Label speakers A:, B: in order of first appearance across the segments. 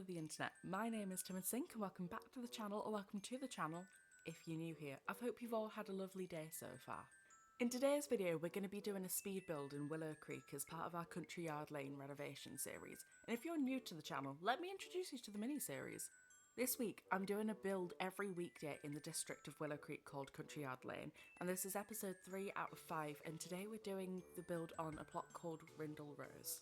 A: of the internet. My name is Timid and welcome back to the channel, or welcome to the channel if you're new here. I hope you've all had a lovely day so far. In today's video, we're going to be doing a speed build in Willow Creek as part of our Country Yard Lane renovation series. And if you're new to the channel, let me introduce you to the mini-series. This week, I'm doing a build every weekday in the district of Willow Creek called Country Yard Lane, and this is episode 3 out of 5, and today we're doing the build on a plot called Rindle Rose.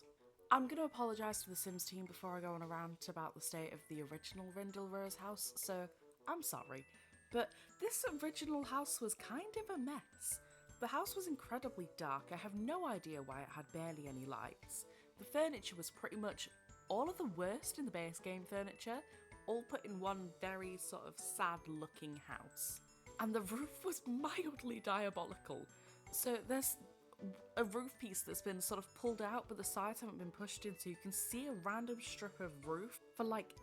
A: I'm going to apologise to the Sims team before I go on a rant about the state of the original Rindle Rose house, so I'm sorry. But this original house was kind of a mess. The house was incredibly dark. I have no idea why it had barely any lights. The furniture was pretty much all of the worst in the base game furniture, all put in one very sort of sad looking house. And the roof was mildly diabolical. So there's a roof piece that's been sort of pulled out, but the sides haven't been pushed in, so you can see a random strip of roof for like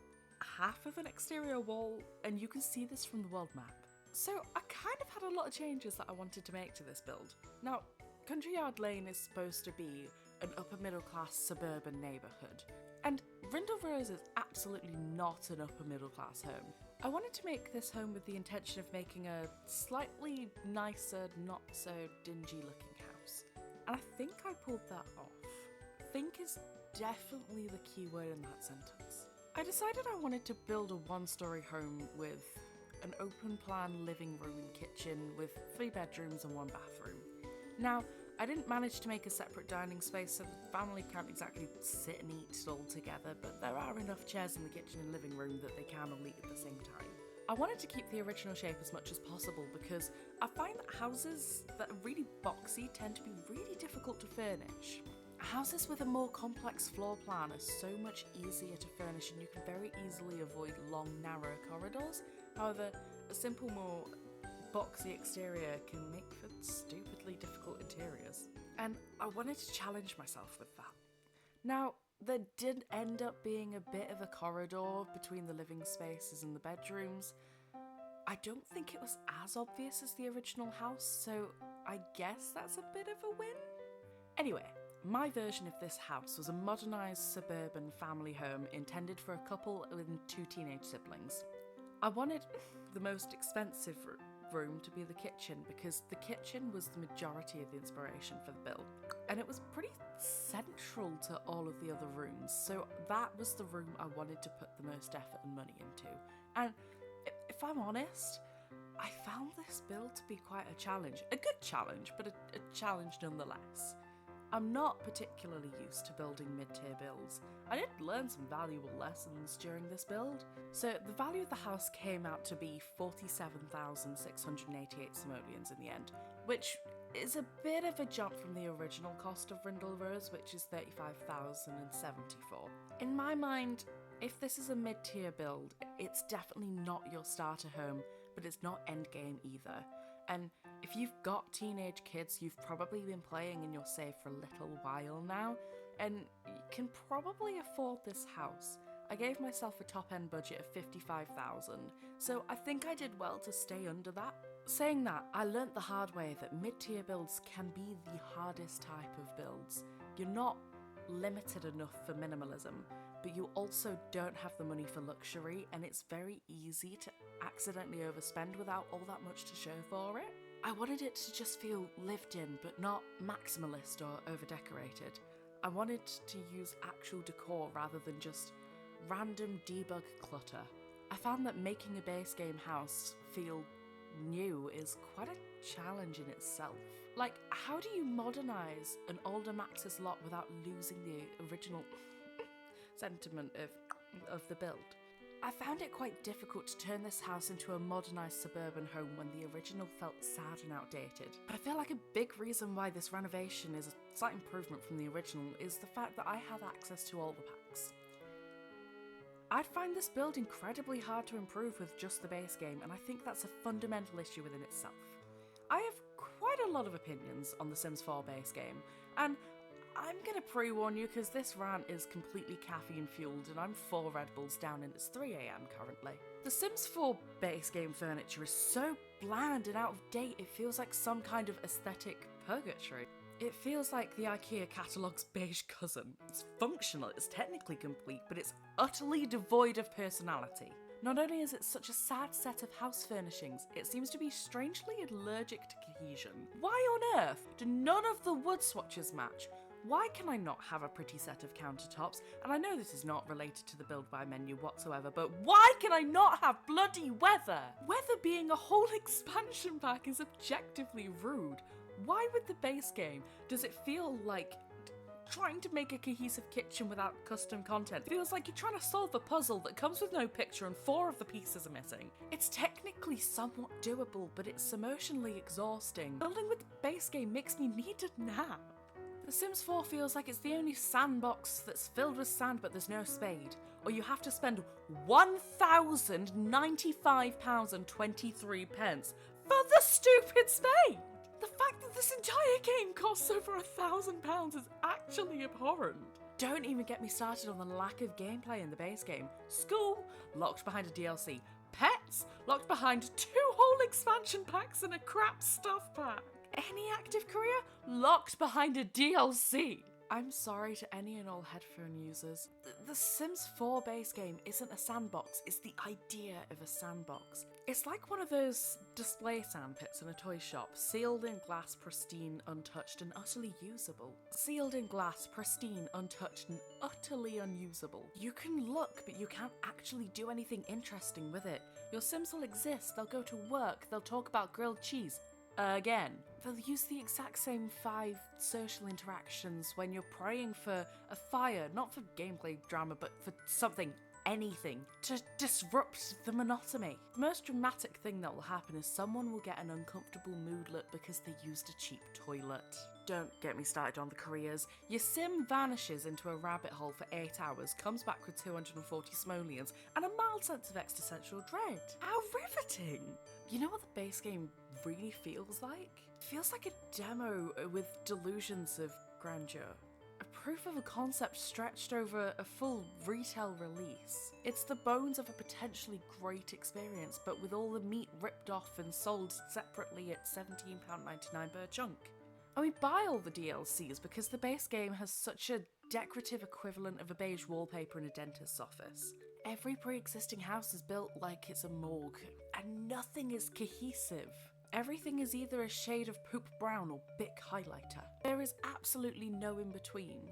A: half of an exterior wall, and you can see this from the world map. So I kind of had a lot of changes that I wanted to make to this build. Now, Country Yard Lane is supposed to be an upper middle class suburban neighbourhood, and Rindle Rose is absolutely not an upper middle class home. I wanted to make this home with the intention of making a slightly nicer, not so dingy looking house. And I think I pulled that off. Think is definitely the key word in that sentence. I decided I wanted to build a one-story home with an open plan living room and kitchen with 3 bedrooms and 1 bathroom. Now, I didn't manage to make a separate dining space, so the family can't exactly sit and eat all together, but there are enough chairs in the kitchen and living room that they can all eat at the same time. I wanted to keep the original shape as much as possible because I find that houses that are really boxy tend to be really difficult to furnish. Houses with a more complex floor plan are so much easier to furnish, and you can very easily avoid long, narrow corridors. However, a simple, more boxy exterior can make for stupidly difficult interiors. And I wanted to challenge myself with that. Now, there did end up being a bit of a corridor between the living spaces and the bedrooms. I don't think it was as obvious as the original house, so I guess that's a bit of a win. Anyway, my version of this house was a modernised suburban family home intended for a couple and 2 teenage siblings. I wanted the most expensive room to be the kitchen because the kitchen was the majority of the inspiration for the build, and it was pretty central to all of the other rooms, so that was the room I wanted to put the most effort and money into. And if I'm honest, I found this build to be quite a challenge. A good challenge, but a challenge nonetheless. I'm not particularly used to building mid-tier builds. I did learn some valuable lessons during this build. So the value of the house came out to be 47,688 simoleons in the end, which is a bit of a jump from the original cost of Rindle Rose, which is 35,074. In my mind, if this is a mid-tier build, it's definitely not your starter home, but it's not endgame either. And if you've got teenage kids, you've probably been playing in your save for a little while now, and you can probably afford this house. I gave myself a top-end budget of 55,000, so I think I did well to stay under that. Saying that, I learnt the hard way that mid-tier builds can be the hardest type of builds. You're not limited enough for minimalism, but you also don't have the money for luxury, and it's very easy to accidentally overspend without all that much to show for it. I wanted it to just feel lived in, but not maximalist or over-decorated. I wanted to use actual decor rather than just random debug clutter. I found that making a base game house feel new is quite a challenge in itself. Like, how do you modernise an older Maxis lot without losing the original sentiment of the build? I found it quite difficult to turn this house into a modernised suburban home when the original felt sad and outdated. But I feel like a big reason why this renovation is a slight improvement from the original is the fact that I have access to all the packs. I'd find this build incredibly hard to improve with just the base game, and I think that's a fundamental issue within itself. I have quite a lot of opinions on the Sims 4 base game, and I'm gonna pre-warn you because this rant is completely caffeine-fueled and I'm 4 Red Bulls down and it's 3 AM currently. The Sims 4 base game furniture is so bland and out of date it feels like some kind of aesthetic purgatory. It feels like the IKEA catalogue's beige cousin. It's functional, it's technically complete, but it's utterly devoid of personality. Not only is it such a sad set of house furnishings, it seems to be strangely allergic to cohesion. Why on earth do none of the wood swatches match? Why can I not have a pretty set of countertops? And I know this is not related to the build by menu whatsoever, but why can I not have bloody weather? Weather being a whole expansion pack is objectively rude. Why with the base game does it feel like trying to make a cohesive kitchen without custom content? It feels like you're trying to solve a puzzle that comes with no picture and 4 of the pieces are missing. It's technically somewhat doable, but it's emotionally exhausting. Building with the base game makes me need a nap. The Sims 4 feels like it's the only sandbox that's filled with sand but there's no spade. Or you have to spend £1,095.23 for the stupid spade! The fact that this entire game costs over £1,000 is actually abhorrent. Don't even get me started on the lack of gameplay in the base game. School, locked behind a DLC. Pets, locked behind 2 whole expansion packs and a crap stuff pack. Any active career, locked behind a DLC. I'm sorry to any and all headphone users. The Sims 4 base game isn't a sandbox, it's the idea of a sandbox. It's like one of those display sandpits in a toy shop, sealed in glass, pristine, untouched, and utterly usable. Sealed in glass, pristine, untouched, and utterly unusable. You can look, but you can't actually do anything interesting with it. Your Sims will exist, they'll go to work, they'll talk about grilled cheese. Again. They'll use the exact same 5 social interactions when you're praying for a fire, not for gameplay drama, but for something, anything, to disrupt the monotony. The most dramatic thing that will happen is someone will get an uncomfortable moodlet because they used a cheap toilet. Don't get me started on the careers. Your sim vanishes into a rabbit hole for 8 hours, comes back with 240 simoleons, and a mild sense of existential dread. How riveting! You know what the base game really feels like? It feels like a demo with delusions of grandeur. A proof of a concept stretched over a full retail release. It's the bones of a potentially great experience, but with all the meat ripped off and sold separately at £17.99 per chunk. And we buy all the DLCs because the base game has such a decorative equivalent of a beige wallpaper in a dentist's office. Every pre-existing house is built like it's a morgue, and nothing is cohesive. Everything is either a shade of poop brown or Bic highlighter. There is absolutely no in-between.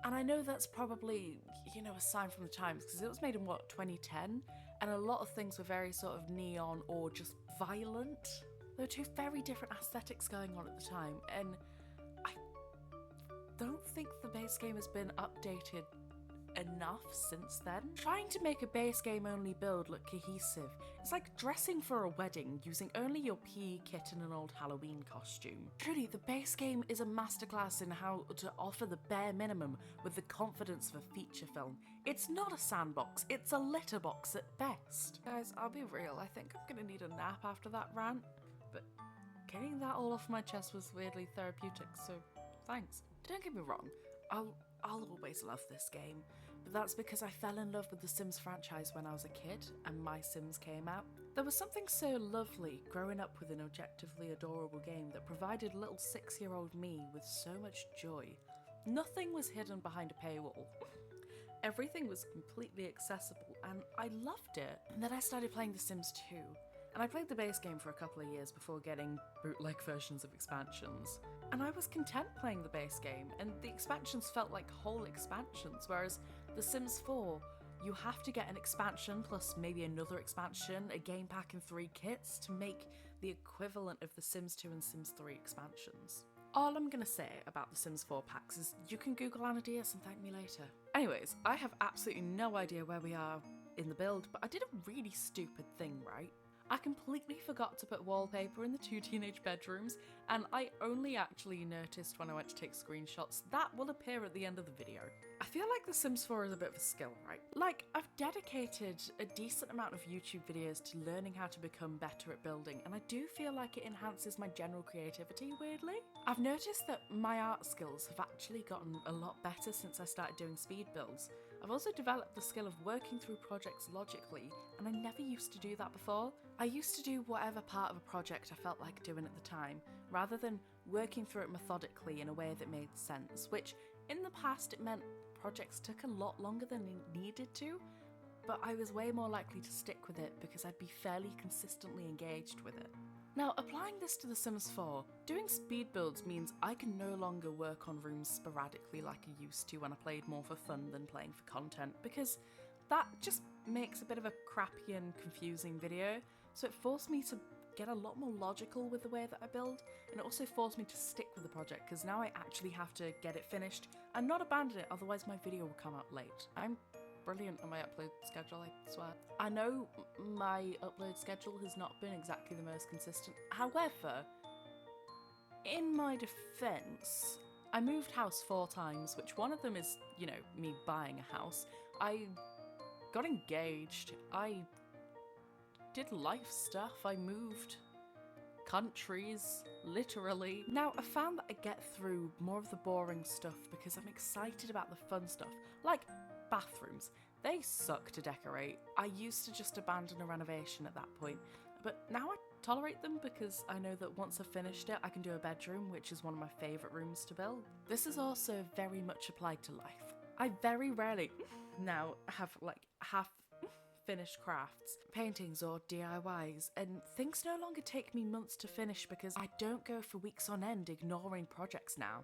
A: And I know that's probably, a sign from the times, because it was made in, 2010? And a lot of things were very sort of neon or just violent. There were 2 very different aesthetics going on at the time, and I don't think the base game has been updated enough since then. Trying to make a base game only build look cohesive is like dressing for a wedding using only your PE kit and an old Halloween costume. Truly, the base game is a masterclass in how to offer the bare minimum with the confidence of a feature film. It's not a sandbox, it's a litter box at best. Guys, I'll be real, I think I'm gonna need a nap after that rant, but getting that all off my chest was weirdly therapeutic, so thanks. Don't get me wrong, I'll always love this game, but that's because I fell in love with the Sims franchise when I was a kid and My Sims came out. There was something so lovely growing up with an objectively adorable game that provided little 6-year-old me with so much joy. Nothing was hidden behind a paywall. Everything was completely accessible and I loved it. And then I started playing The Sims 2. And I played the base game for a couple of years before getting bootleg versions of expansions. And I was content playing the base game, and the expansions felt like whole expansions, whereas The Sims 4, you have to get an expansion plus maybe another expansion, a game pack and 3 kits to make the equivalent of The Sims 2 and Sims 3 expansions. All I'm gonna say about The Sims 4 packs is you can Google Anadias and thank me later. Anyways, I have absolutely no idea where we are in the build, but I did a really stupid thing, right? I completely forgot to put wallpaper in the 2 teenage bedrooms, and I only actually noticed when I went to take screenshots. That will appear at the end of the video. I feel like The Sims 4 is a bit of a skill, right? Like, I've dedicated a decent amount of YouTube videos to learning how to become better at building, and I do feel like it enhances my general creativity, weirdly. I've noticed that my art skills have actually gotten a lot better since I started doing speed builds. I've also developed the skill of working through projects logically, and I never used to do that before. I used to do whatever part of a project I felt like doing at the time, rather than working through it methodically in a way that made sense, which in the past it meant projects took a lot longer than they needed to, but I was way more likely to stick with it because I'd be fairly consistently engaged with it. Now, applying this to The Sims 4, doing speed builds means I can no longer work on rooms sporadically like I used to when I played more for fun than playing for content, because that just makes a bit of a crappy and confusing video, so it forced me to get a lot more logical with the way that I build, and it also forced me to stick with the project, because now I actually have to get it finished and not abandon it, otherwise my video will come out late. I'm brilliant on my upload schedule, I swear. I know my upload schedule has not been exactly the most consistent. However, in my defense, I moved house 4 times, which one of them is, you know, me buying a house. I got engaged. I did life stuff. I moved countries, literally. Now, I found that I get through more of the boring stuff because I'm excited about the fun stuff, like bathrooms. They suck to decorate. I used to just abandon a renovation at that point, but now I tolerate them because I know that once I've finished it, I can do a bedroom, which is one of my favourite rooms to build. This is also very much applied to life. I very rarely now have like half finished crafts, paintings or DIYs, and things no longer take me months to finish because I don't go for weeks on end ignoring projects now.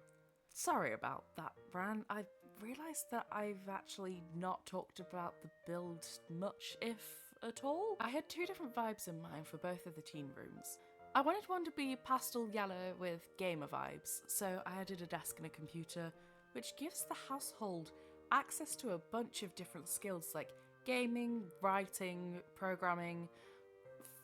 A: Sorry about that, Bran. I've realised that I've actually not talked about the build much, if at all. I had 2 different vibes in mind for both of the teen rooms. I wanted one to be pastel yellow with gamer vibes, so I added a desk and a computer, which gives the household access to a bunch of different skills like gaming, writing, programming,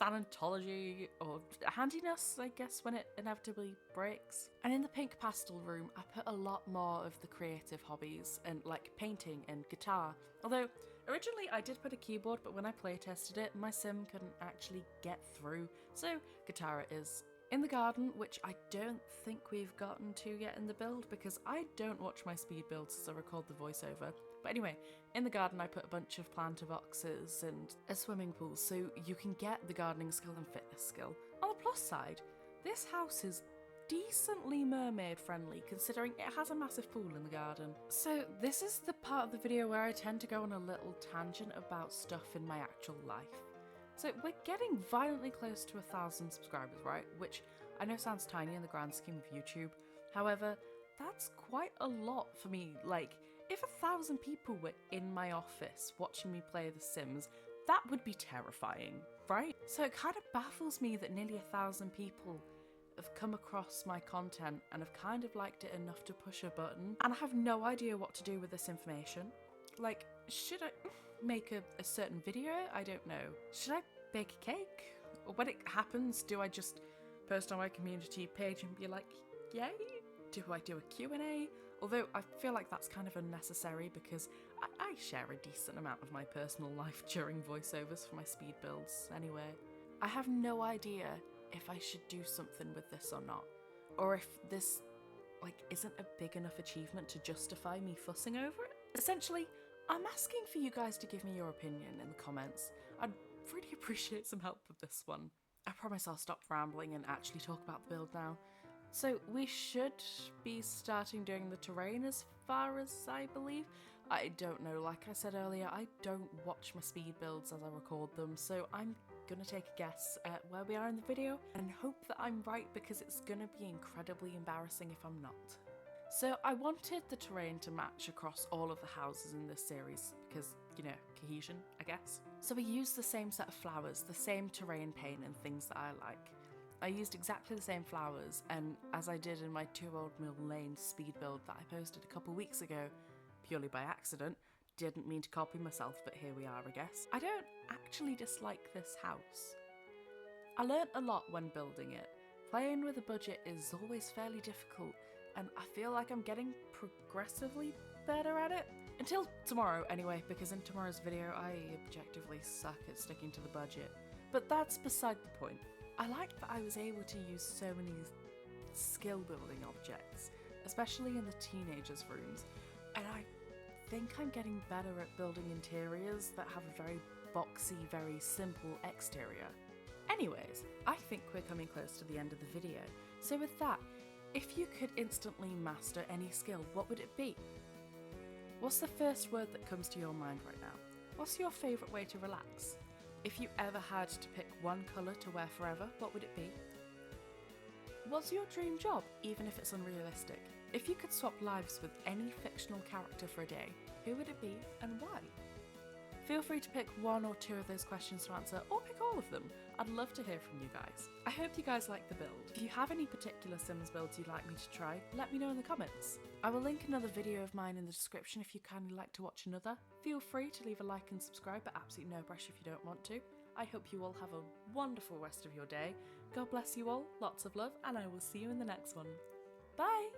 A: thanatology, or handiness, I guess, when it inevitably breaks. And in the pink pastel room, I put a lot more of the creative hobbies, and like painting and guitar. Although, originally I did put a keyboard, but when I playtested it, my sim couldn't actually get through, so guitar it is. In the garden, which I don't think we've gotten to yet in the build because I don't watch my speed builds as I record the voiceover. But anyway, in the garden I put a bunch of planter boxes and a swimming pool so you can get the gardening skill and fitness skill. On the plus side, this house is decently mermaid friendly considering it has a massive pool in the garden. So this is the part of the video where I tend to go on a little tangent about stuff in my actual life. So we're getting violently close to 1,000 subscribers, right? Which I know sounds tiny in the grand scheme of YouTube. However, that's quite a lot for me. Like, if 1,000 people were in my office watching me play The Sims, that would be terrifying, right? So it kind of baffles me that nearly 1,000 people have come across my content and have kind of liked it enough to push a button, and I have no idea what to do with this information. Like, should I make a certain video? I don't know. Should I bake a cake? Or when it happens, do I just post on my community page and be like, yay? Do I do a Q&A? Although I feel like that's kind of unnecessary because I share a decent amount of my personal life during voiceovers for my speed builds anyway. I have no idea if I should do something with this or not, or if this isn't a big enough achievement to justify me fussing over it. Essentially, I'm asking for you guys to give me your opinion in the comments. I'd really appreciate some help with this one. I promise I'll stop rambling and actually talk about the build now. So we should be starting doing the terrain as far as I believe. I don't know, like I said earlier, I don't watch my speed builds as I record them, so I'm gonna take a guess at where we are in the video and hope that I'm right because it's gonna be incredibly embarrassing if I'm not. So I wanted the terrain to match across all of the houses in this series because, you know, cohesion, I guess. So we used the same set of flowers, the same terrain paint and things that I like. I used exactly the same flowers, and as I did in my 2 Old Mill Lane speed build that I posted a couple weeks ago, purely by accident, didn't mean to copy myself, but here we are, I guess. I don't actually dislike this house. I learnt a lot when building it. Playing with a budget is always fairly difficult, and I feel like I'm getting progressively better at it. Until tomorrow anyway, because in tomorrow's video I objectively suck at sticking to the budget. But that's beside the point. I like that I was able to use so many skill building objects, especially in the teenagers' rooms, and I think I'm getting better at building interiors that have a very boxy, very simple exterior. Anyways, I think we're coming close to the end of the video, so with that, if you could instantly master any skill, what would it be? What's the first word that comes to your mind right now? What's your favourite way to relax? If you ever had to pick one colour to wear forever, what would it be? What's your dream job, even if it's unrealistic? If you could swap lives with any fictional character for a day, who would it be and why? Feel free to pick one or two of those questions to answer, or pick all of them. I'd love to hear from you guys. I hope you guys like the build. If you have any particular Sims builds you'd like me to try, let me know in the comments. I will link another video of mine in the description if you kindly like to watch another. Feel free to leave a like and subscribe, but absolutely no pressure if you don't want to. I hope you all have a wonderful rest of your day. God bless you all, lots of love, and I will see you in the next one. Bye!